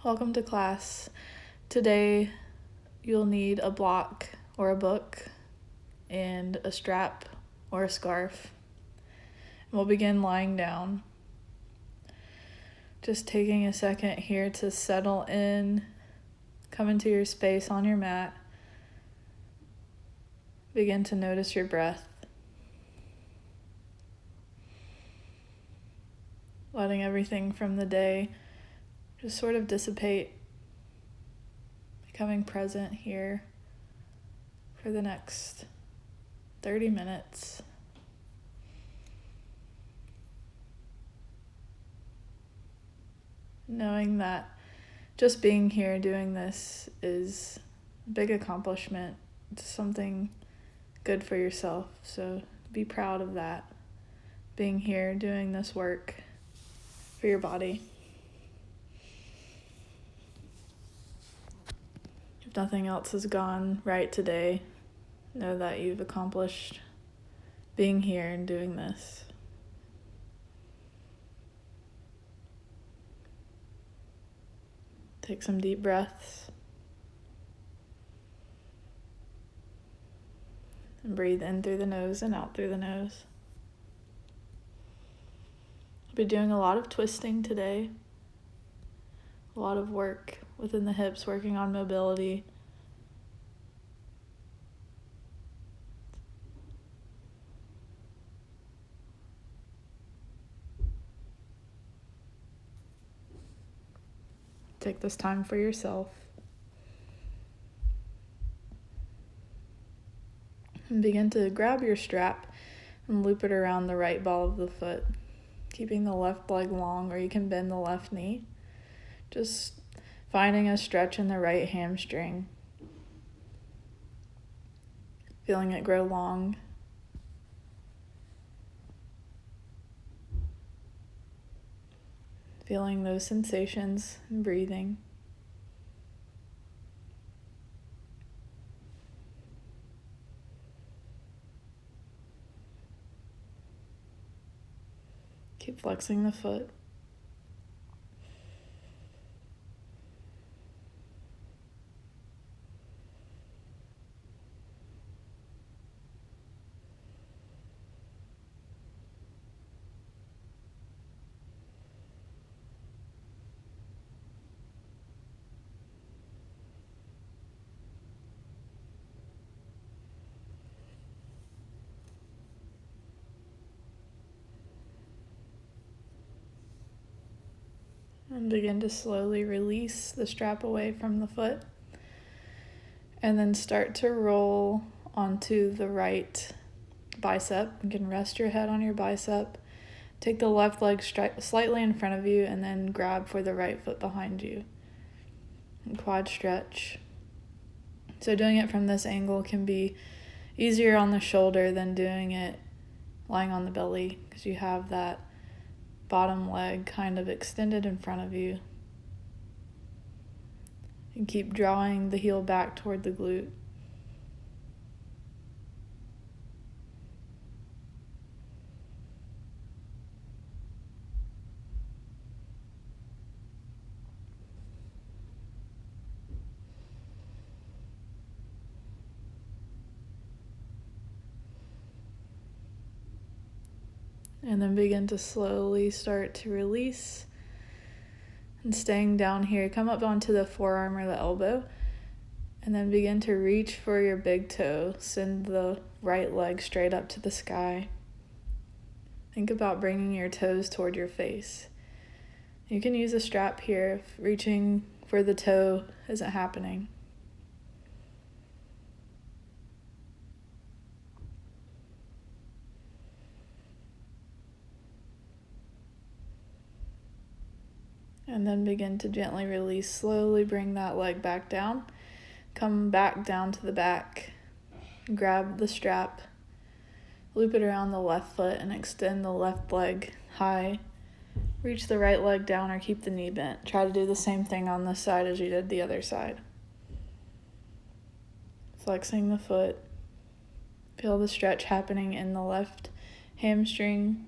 Welcome to class. Today you'll need a block or a book and a strap or a scarf. We'll begin lying down. Just taking a second here to settle in, come into your space on your mat. Begin to notice your breath. Letting everything from the day just sort of dissipate. Becoming present here for the next 30 minutes. Knowing that just being here doing this is a big accomplishment. It's something good for yourself, so be proud of that. Being here doing this work for your body. If nothing else has gone right today, know that you've accomplished being here and doing this. Take some deep breaths. And breathe in through the nose and out through the nose. I'll be doing a lot of twisting today. A lot of work within the hips, working on mobility. Take this time for yourself. And begin to grab your strap and loop it around the right ball of the foot, keeping the left leg long, or you can bend the left knee. Just finding a stretch in the right hamstring. Feeling it grow long. Feeling those sensations and breathing. Keep flexing the foot. And begin to slowly release the strap away from the foot. And then start to roll onto the right bicep. You can rest your head on your bicep. Take the left leg slightly in front of you and then grab for the right foot behind you. And quad stretch. So doing it from this angle can be easier on the shoulder than doing it lying on the belly, because you have that bottom leg kind of extended in front of you. And keep drawing the heel back toward the glute. And then begin to slowly start to release. And staying down here, come up onto the forearm or the elbow. And then begin to reach for your big toe. Send the right leg straight up to the sky. Think about bringing your toes toward your face. You can use a strap here if reaching for the toe isn't happening. And then begin to gently release. Slowly bring that leg back down. Come back down to the back. Grab the strap. Loop it around the left foot and extend the left leg high. Reach the right leg down or keep the knee bent. Try to do the same thing on this side as you did the other side. Flexing the foot. Feel the stretch happening in the left hamstring.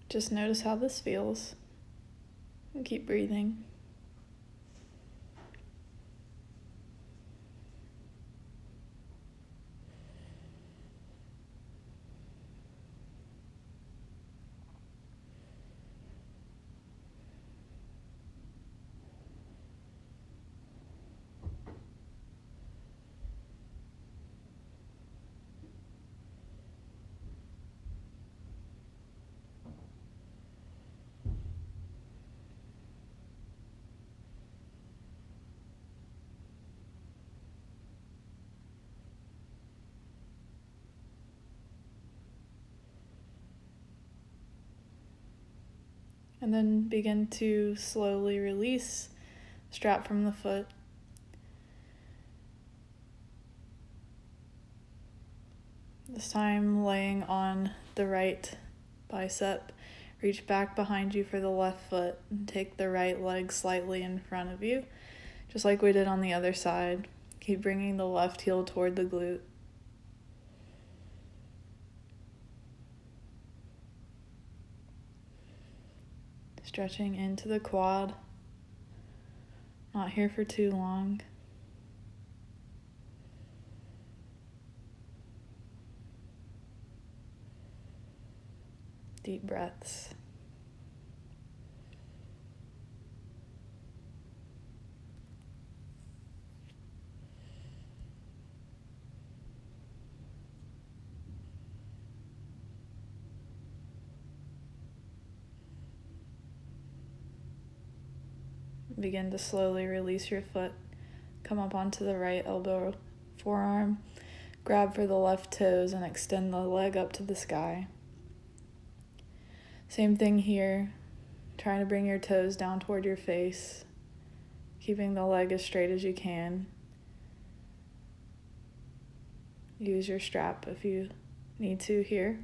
Just notice how this feels and keep breathing. And then begin to slowly release strap from the foot. This time laying on the right bicep. Reach back behind you for the left foot and take the right leg slightly in front of you, just like we did on the other side. Keep bringing the left heel toward the glute. Stretching into the quad. Not here for too long. Deep breaths. Begin to slowly release your foot. Come up onto the right elbow, forearm. Grab for the left toes and extend the leg up to the sky. Same thing here. Trying to bring your toes down toward your face. Keeping the leg as straight as you can. Use your strap if you need to here.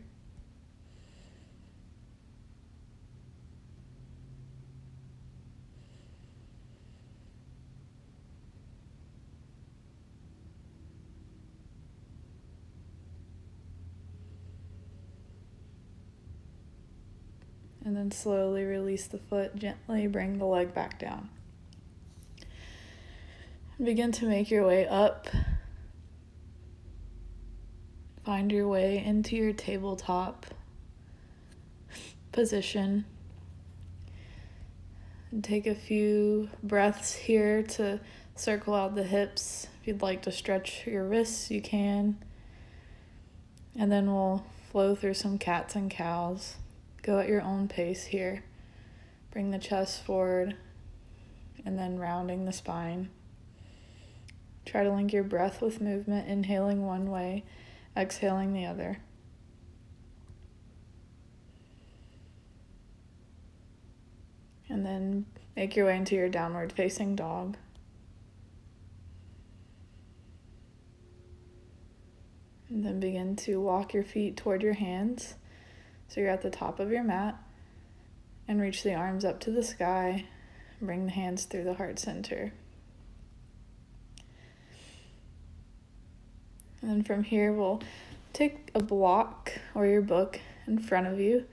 And then slowly release the foot, gently bring the leg back down. Begin to make your way up. Find your way into your tabletop position. And take a few breaths here to circle out the hips. If you'd like to stretch your wrists, you can. And then we'll flow through some cats and cows. Go at your own pace here. Bring the chest forward and then rounding the spine. Try to link your breath with movement, inhaling one way, exhaling the other. And then make your way into your downward facing dog. And then begin to walk your feet toward your hands. So you're at the top of your mat. And reach the arms up to the sky. Bring the hands through the heart center. And then from here, we'll take a block or your book in front of you.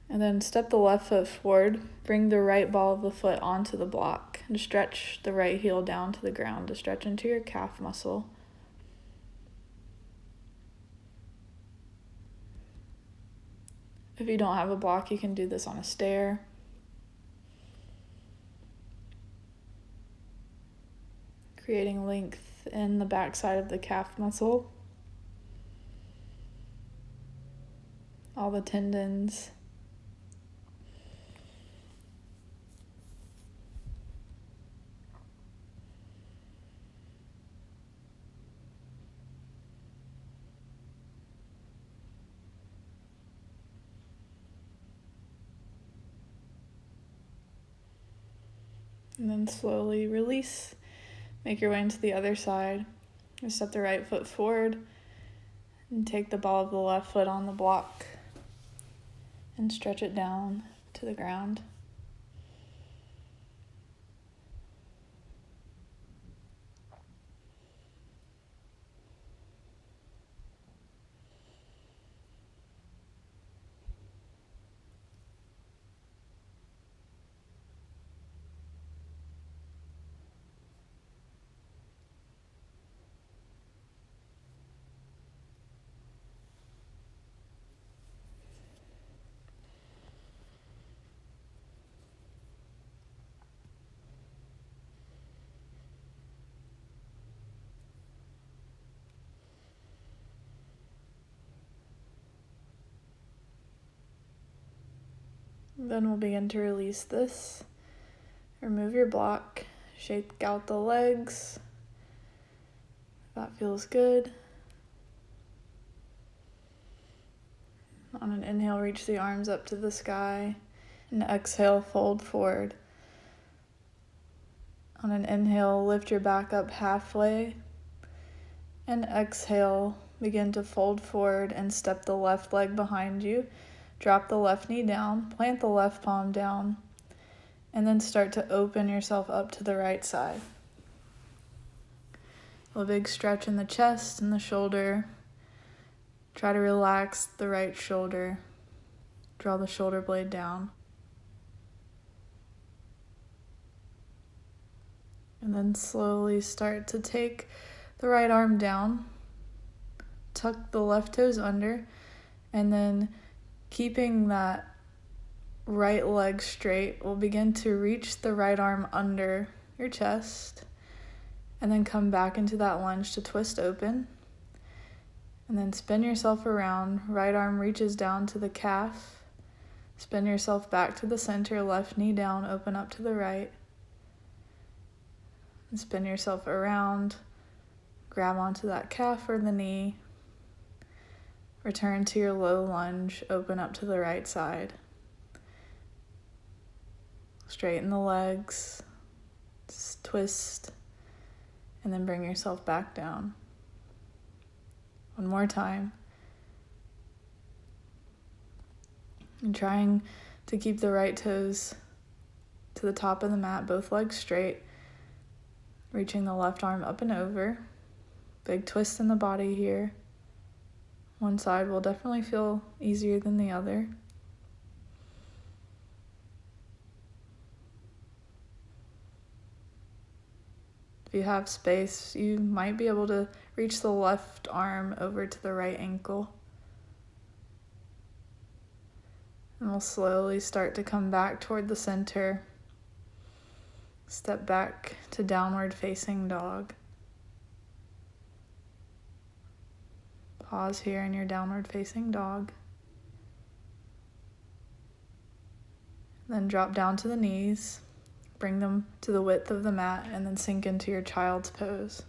And then step the left foot forward. Bring the right ball of the foot onto the block. And stretch the right heel down to the ground to stretch into your calf muscle. If you don't have a block, you can do this on a stair. Creating length in the backside of the calf muscle. All the tendons. And then slowly release. Make your way into the other side. You step the right foot forward and take the ball of the left foot on the block and stretch it down to the ground. Then we'll begin to release this. Remove your block, shake out the legs. That feels good. On an inhale, reach the arms up to the sky. And exhale, fold forward. On an inhale, lift your back up halfway. And exhale, begin to fold forward and step the left leg behind you. Drop the left knee down, plant the left palm down, and then start to open yourself up to the right side. A big stretch in the chest and the shoulder. Try to relax the right shoulder. Draw the shoulder blade down. And then slowly start to take the right arm down. Tuck the left toes under, and then keeping that right leg straight, we'll begin to reach the right arm under your chest, and then come back into that lunge to twist open. And then spin yourself around, right arm reaches down to the calf. Spin yourself back to the center, left knee down, open up to the right. And spin yourself around, grab onto that calf or the knee. Return to your low lunge, open up to the right side. Straighten the legs, twist, and then bring yourself back down. One more time. And trying to keep the right toes to the top of the mat, both legs straight. Reaching the left arm up and over. Big twist in the body here. One side will definitely feel easier than the other. If you have space, you might be able to reach the left arm over to the right ankle. And we'll slowly start to come back toward the center. Step back to downward facing dog. Pause here in your downward facing dog. Then drop down to the knees. Bring them to the width of the mat and then sink into your child's pose.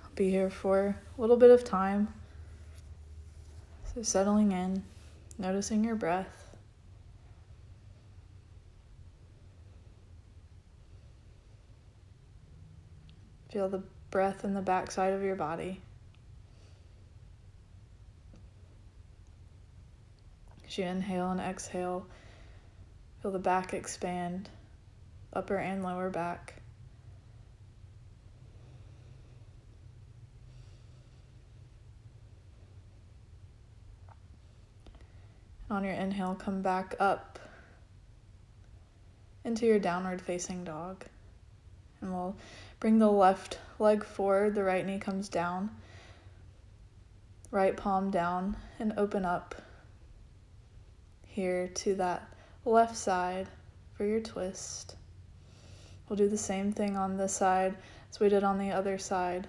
I'll be here for a little bit of time. So settling in, noticing your breath. Feel the breath in the backside of your body. As you inhale and exhale, feel the back expand, upper and lower back. On your inhale, come back up into your downward facing dog. And we'll bring the left leg forward, the right knee comes down, right palm down, and open up here to that left side for your twist. We'll do the same thing on this side as we did on the other side.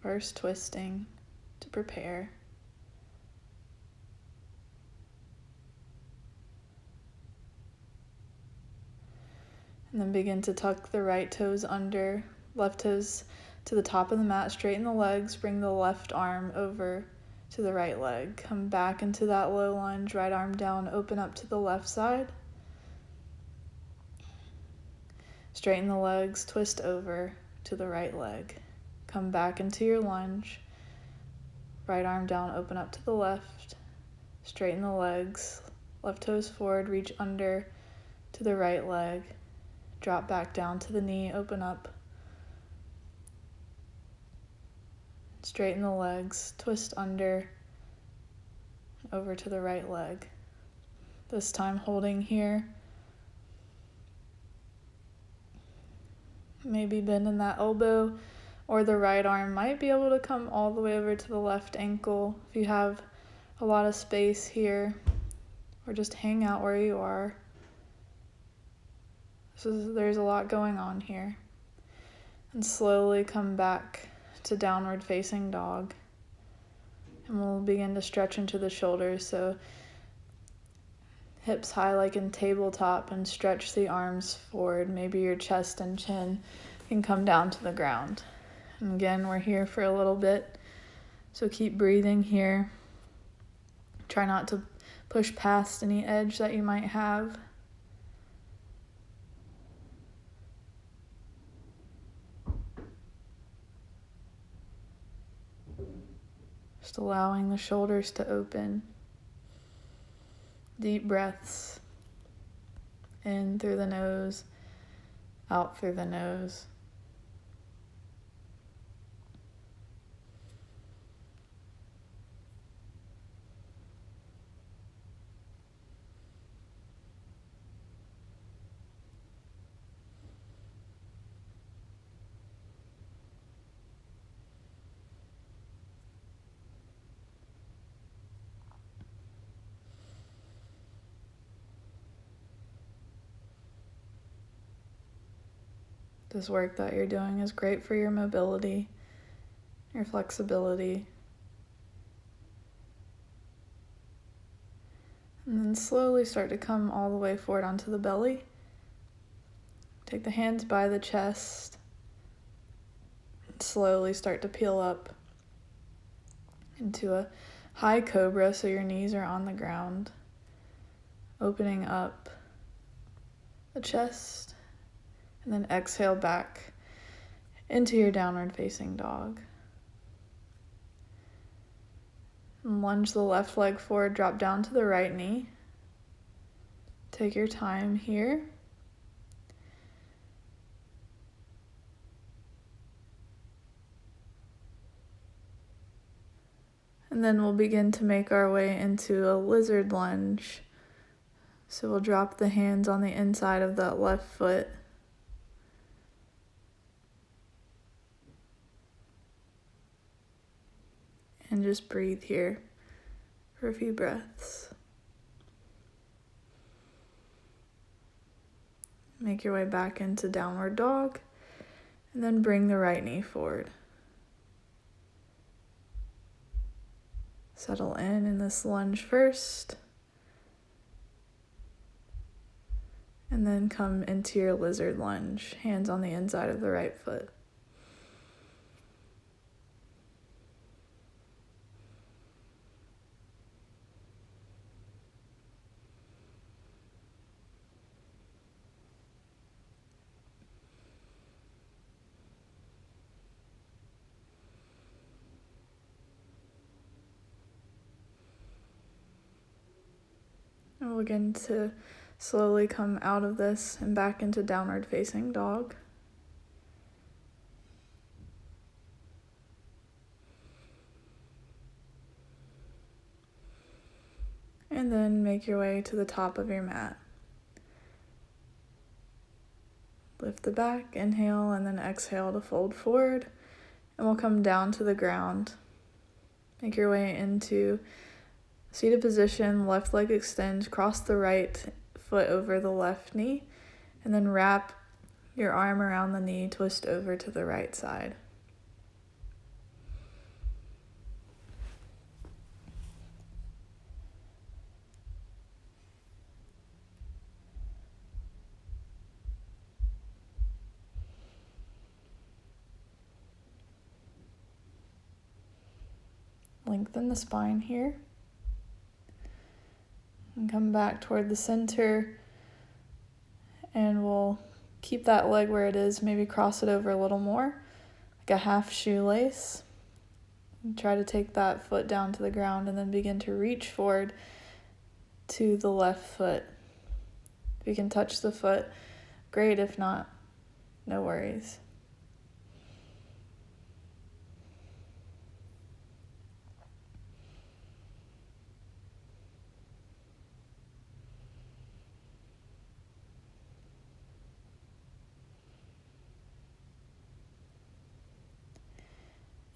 First twisting to prepare. And then begin to tuck the right toes under, left toes to the top of the mat, straighten the legs, bring the left arm over to the right leg. Come back into that low lunge, right arm down, open up to the left side. Straighten the legs, twist over to the right leg. Come back into your lunge, right arm down, open up to the left. Straighten the legs, left toes forward, reach under to the right leg. Drop back down to the knee, open up. Straighten the legs, twist under, over to the right leg. This time holding here. Maybe bending that elbow, or the right arm might be able to come all the way over to the left ankle if you have a lot of space here, or just hang out where you are. There's a lot going on here. And slowly come back to downward facing dog. And we'll begin to stretch into the shoulders, so hips high like in tabletop, and stretch the arms forward. Maybe your chest and chin can come down to the ground. And again, we're here for a little bit, so keep breathing here. Try not to push past any edge that you might have. Just allowing the shoulders to open. Deep breaths. In through the nose, out through the nose. This work that you're doing is great for your mobility, your flexibility. And then slowly start to come all the way forward onto the belly. Take the hands by the chest. And slowly start to peel up into a high cobra, so your knees are on the ground. Opening up the chest. And then exhale back into your downward facing dog. And lunge the left leg forward, drop down to the right knee. Take your time here. And then we'll begin to make our way into a lizard lunge. So we'll drop the hands on the inside of that left foot. And just breathe here for a few breaths. Make your way back into downward dog, and then bring the right knee forward. Settle in this lunge first, and then come into your lizard lunge, hands on the inside of the right foot. And we'll begin to slowly come out of this and back into downward facing dog. And then make your way to the top of your mat. Lift the back, inhale, and then exhale to fold forward. And we'll come down to the ground. Make your way into seated position, left leg extend, cross the right foot over the left knee, and then wrap your arm around the knee, twist over to the right side. Lengthen the spine here. And come back toward the center, and we'll keep that leg where it is, maybe cross it over a little more, like a half shoelace. And try to take that foot down to the ground and then begin to reach forward to the left foot. If you can touch the foot, great. If not, no worries.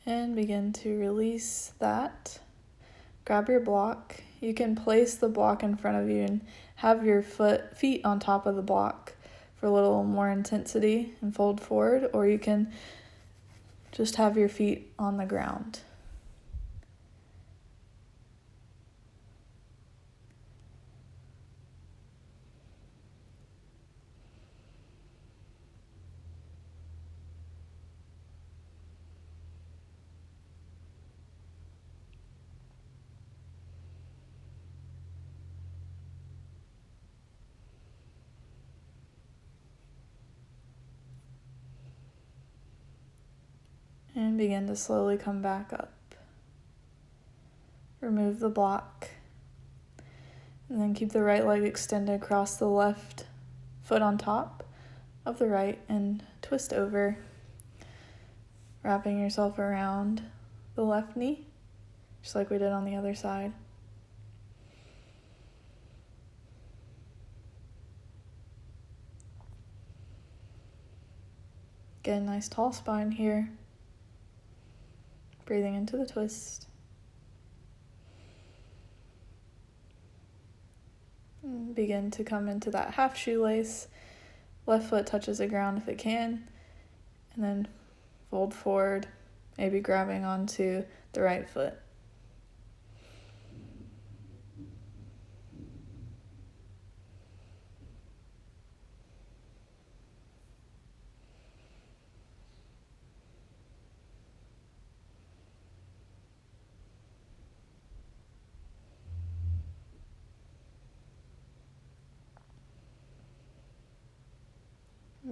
And begin to release that. Grab your block. You can place the block in front of you and have your feet on top of the block for a little more intensity and fold forward, or you can just have your feet on the ground. And begin to slowly come back up. Remove the block. And then keep the right leg extended across the left foot on top of the right and twist over, wrapping yourself around the left knee, just like we did on the other side. Get a nice tall spine here. Breathing into the twist. And begin to come into that half shoelace. Left foot touches the ground if it can. And then fold forward, maybe grabbing onto the right foot.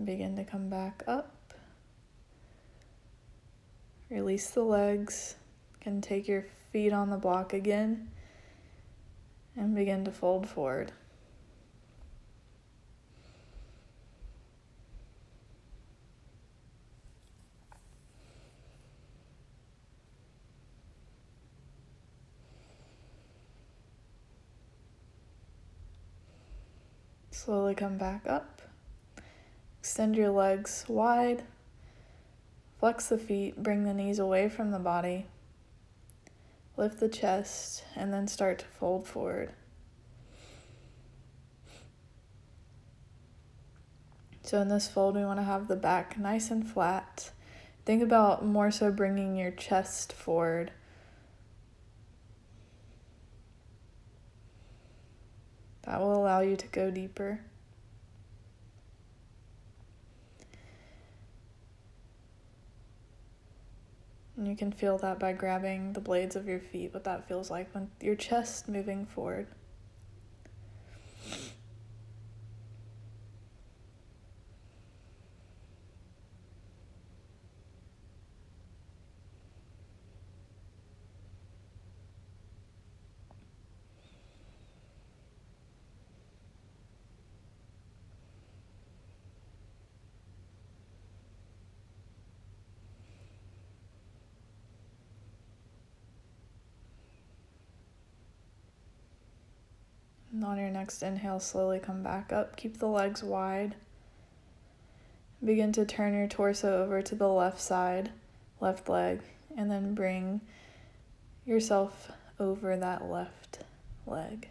Begin to come back up. Release the legs. You can take your feet on the block again and begin to fold forward. Slowly come back up. Extend your legs wide. Flex the feet, bring the knees away from the body. Lift the chest, and then start to fold forward. So in this fold, we want to have the back nice and flat. Think about more so bringing your chest forward. That will allow you to go deeper. And you can feel that by grabbing the blades of your feet, what that feels like when your chest moving forward. And on your next inhale, slowly come back up. Keep the legs wide. Begin to turn your torso over to the left side, left leg, and then bring yourself over that left leg.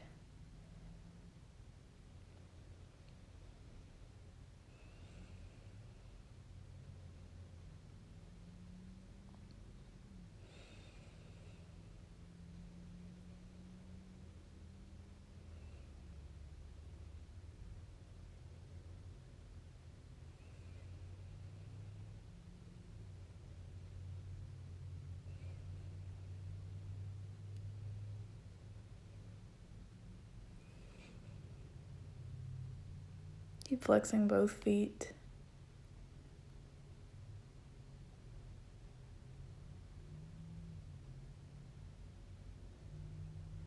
Keep flexing both feet.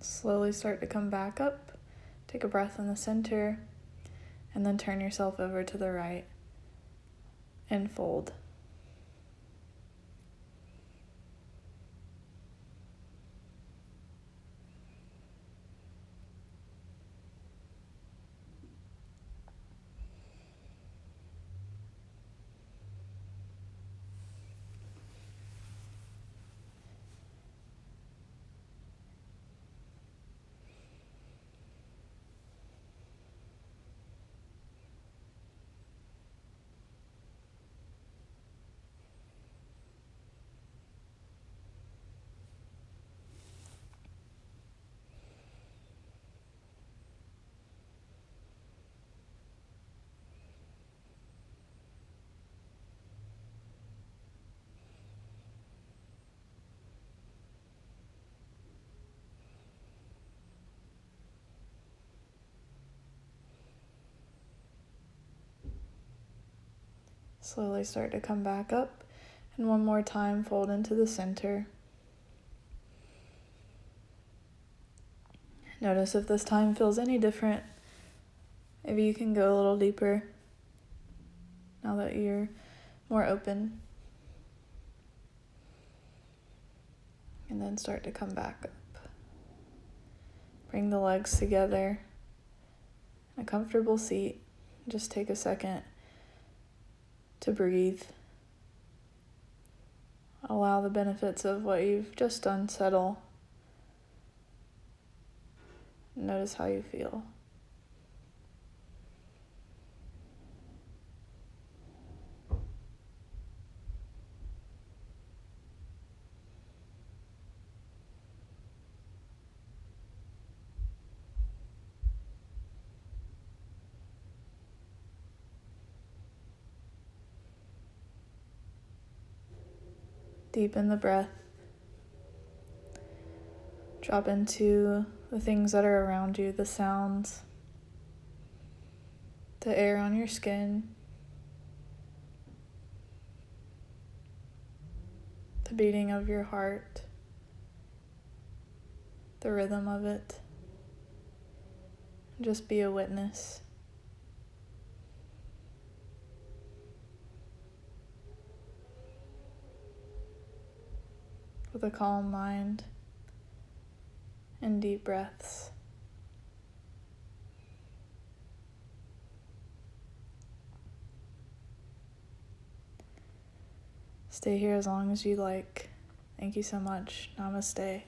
Slowly start to come back up. Take a breath in the center, and then turn yourself over to the right and fold. Slowly start to come back up, and one more time fold into the center. Notice if this time feels any different. Maybe you can go a little deeper now that you're more open. And then start to come back up. Bring the legs together in a comfortable seat. Just take a second to breathe. Allow the benefits of what you've just done settle. Notice how you feel. Deepen the breath. Drop into the things that are around you, the sounds, the air on your skin, the beating of your heart, the rhythm of it. Just be a witness. With a calm mind and deep breaths. Stay here as long as you like. Thank you so much. Namaste.